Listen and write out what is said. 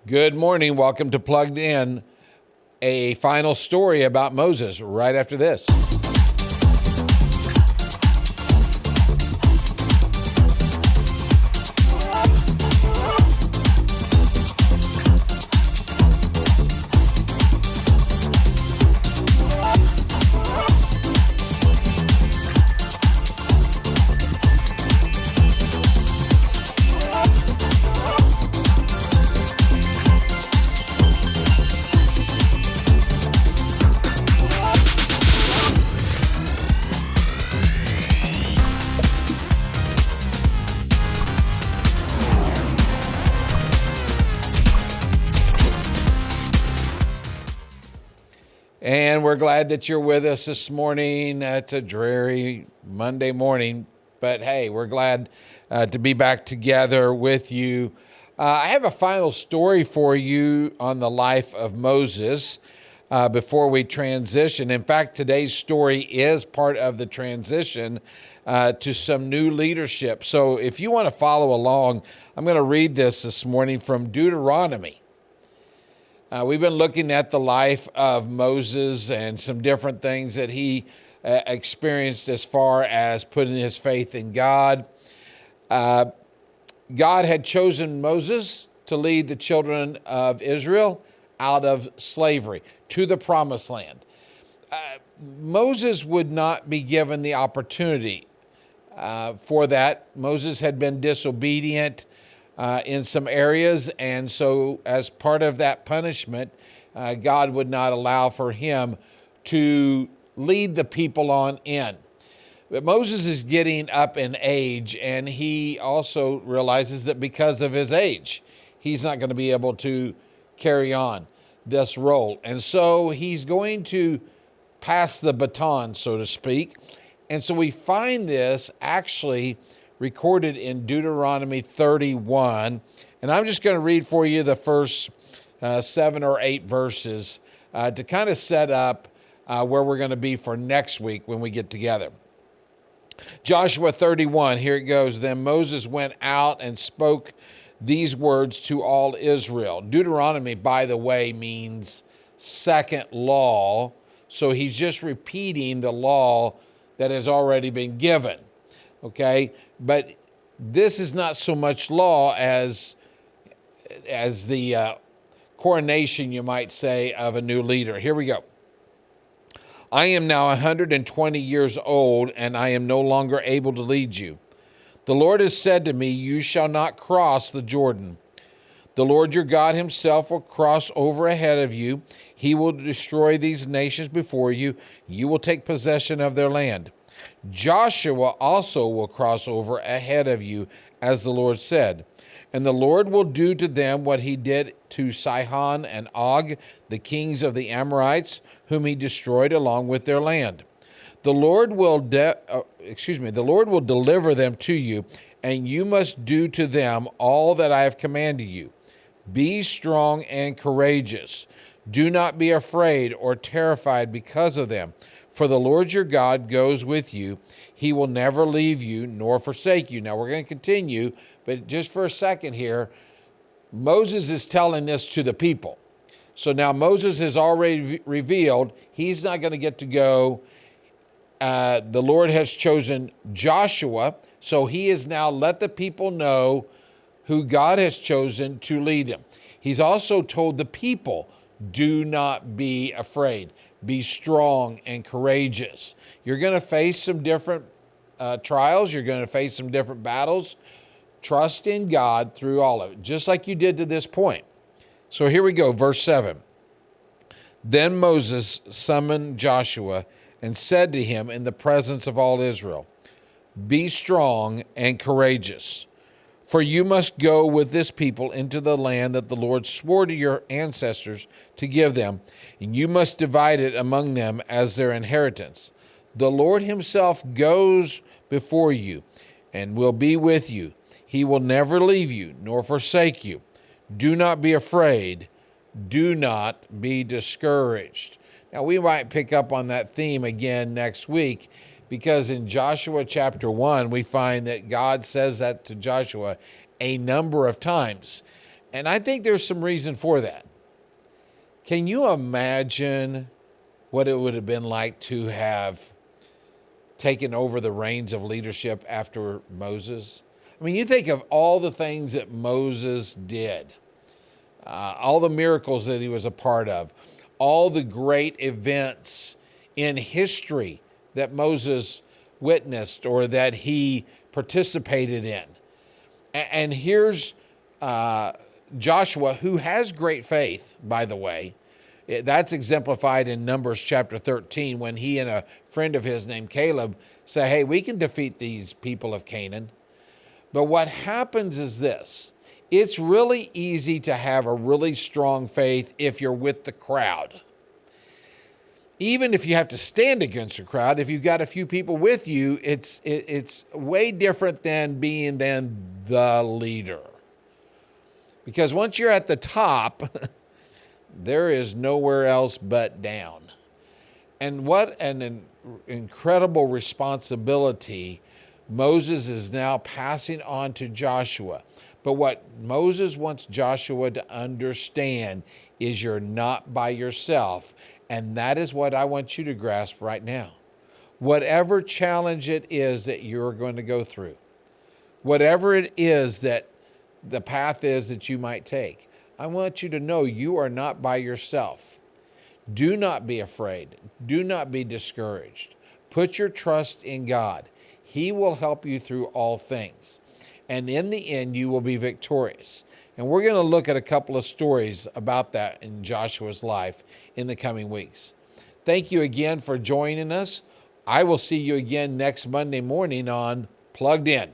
Good morning. Welcome to Plugged In, a final story about Moses right after this. And we're glad that you're with us this morning. It's a dreary Monday morning, but hey, we're glad to be back together with you. I have a final story for you on the life of Moses before we transition. In fact, today's story is part of the transition to some new leadership. So if you want to follow along, I'm going to read this morning from Deuteronomy. We've been looking at the life of Moses and some different things that he experienced as far as putting his faith in God. God had chosen Moses to lead the children of Israel out of slavery to the promised land. Moses would not be given the opportunity for that. Moses had been disobedient in some areas, and so as part of that punishment, God would not allow for him to lead the people on in. But Moses is getting up in age, and he also realizes that because of his age, he's not going to be able to carry on this role. And so he's going to pass the baton, so to speak. And so we find this actually recorded in Deuteronomy 31. And I'm just going to read for you the first 7 or 8 verses to kind of set up where we're going to be for next week when we get together. Joshua 31, here it goes. Then Moses went out and spoke these words to all Israel. Deuteronomy, by the way, means second law. So he's just repeating the law that has already been given. Okay, but this is not so much law as the coronation, you might say, of a new leader. Here we go. I am now 120 years old, and I am no longer able to lead you. The Lord has said to me, you shall not cross the Jordan. The Lord your God himself will cross over ahead of you. He will destroy these nations before you. You will take possession of their land. Joshua also will cross over ahead of you, as the Lord said. And the Lord will do to them what he did to Sihon and Og, the kings of the Amorites, whom he destroyed along with their land. The Lord will deliver them to you, and you must do to them all that I have commanded you. Be strong and courageous. Do not be afraid or terrified because of them. For the Lord your God goes with you. He will never leave you nor forsake you. Now we're going to continue, but just for a second here, Moses is telling this to the people. So now Moses has already revealed he's not going to get to go. The Lord has chosen Joshua, so he has now let the people know who God has chosen to lead him. He's also told the people, do not be afraid. Be strong and courageous. You're going to face some different trials. You're going to face some different battles. Trust in God through all of it, just like you did to this point. So here we go, verse 7. Then Moses summoned Joshua and said to him in the presence of all Israel, be strong and courageous, for you must go with this people into the land that the Lord swore to your ancestors to give them, and you must divide it among them as their inheritance. The Lord himself goes before you and will be with you. He will never leave you nor forsake you. Do not be afraid. Do not be discouraged. Now, we might pick up on that theme again next week, because in Joshua chapter 1, we find that God says that to Joshua a number of times. And I think there's some reason for that. Can you imagine what it would have been like to have taken over the reins of leadership after Moses? I mean, you think of all the things that Moses did, all the miracles that he was a part of, all the great events in history that Moses witnessed or that he participated in. And here's Joshua, who has great faith, by the way. That's exemplified in Numbers chapter 13 when he and a friend of his named Caleb say, hey, we can defeat these people of Canaan. But what happens is this. It's really easy to have a really strong faith if you're with the crowd. Even if you have to stand against a crowd, if you've got a few people with you, it's way different than being the leader. Because once you're at the top, there is nowhere else but down. And what an incredible responsibility Moses is now passing on to Joshua. But what Moses wants Joshua to understand is you're not by yourself. And that is what I want you to grasp right now. Whatever challenge it is that you're going to go through, whatever it is that the path is that you might take, I want you to know you are not by yourself. Do not be afraid. Do not be discouraged. Put your trust in God. He will help you through all things. And in the end, you will be victorious. And we're going to look at a couple of stories about that in Joshua's life in the coming weeks. Thank you again for joining us. I will see you again next Monday morning on Plugged In.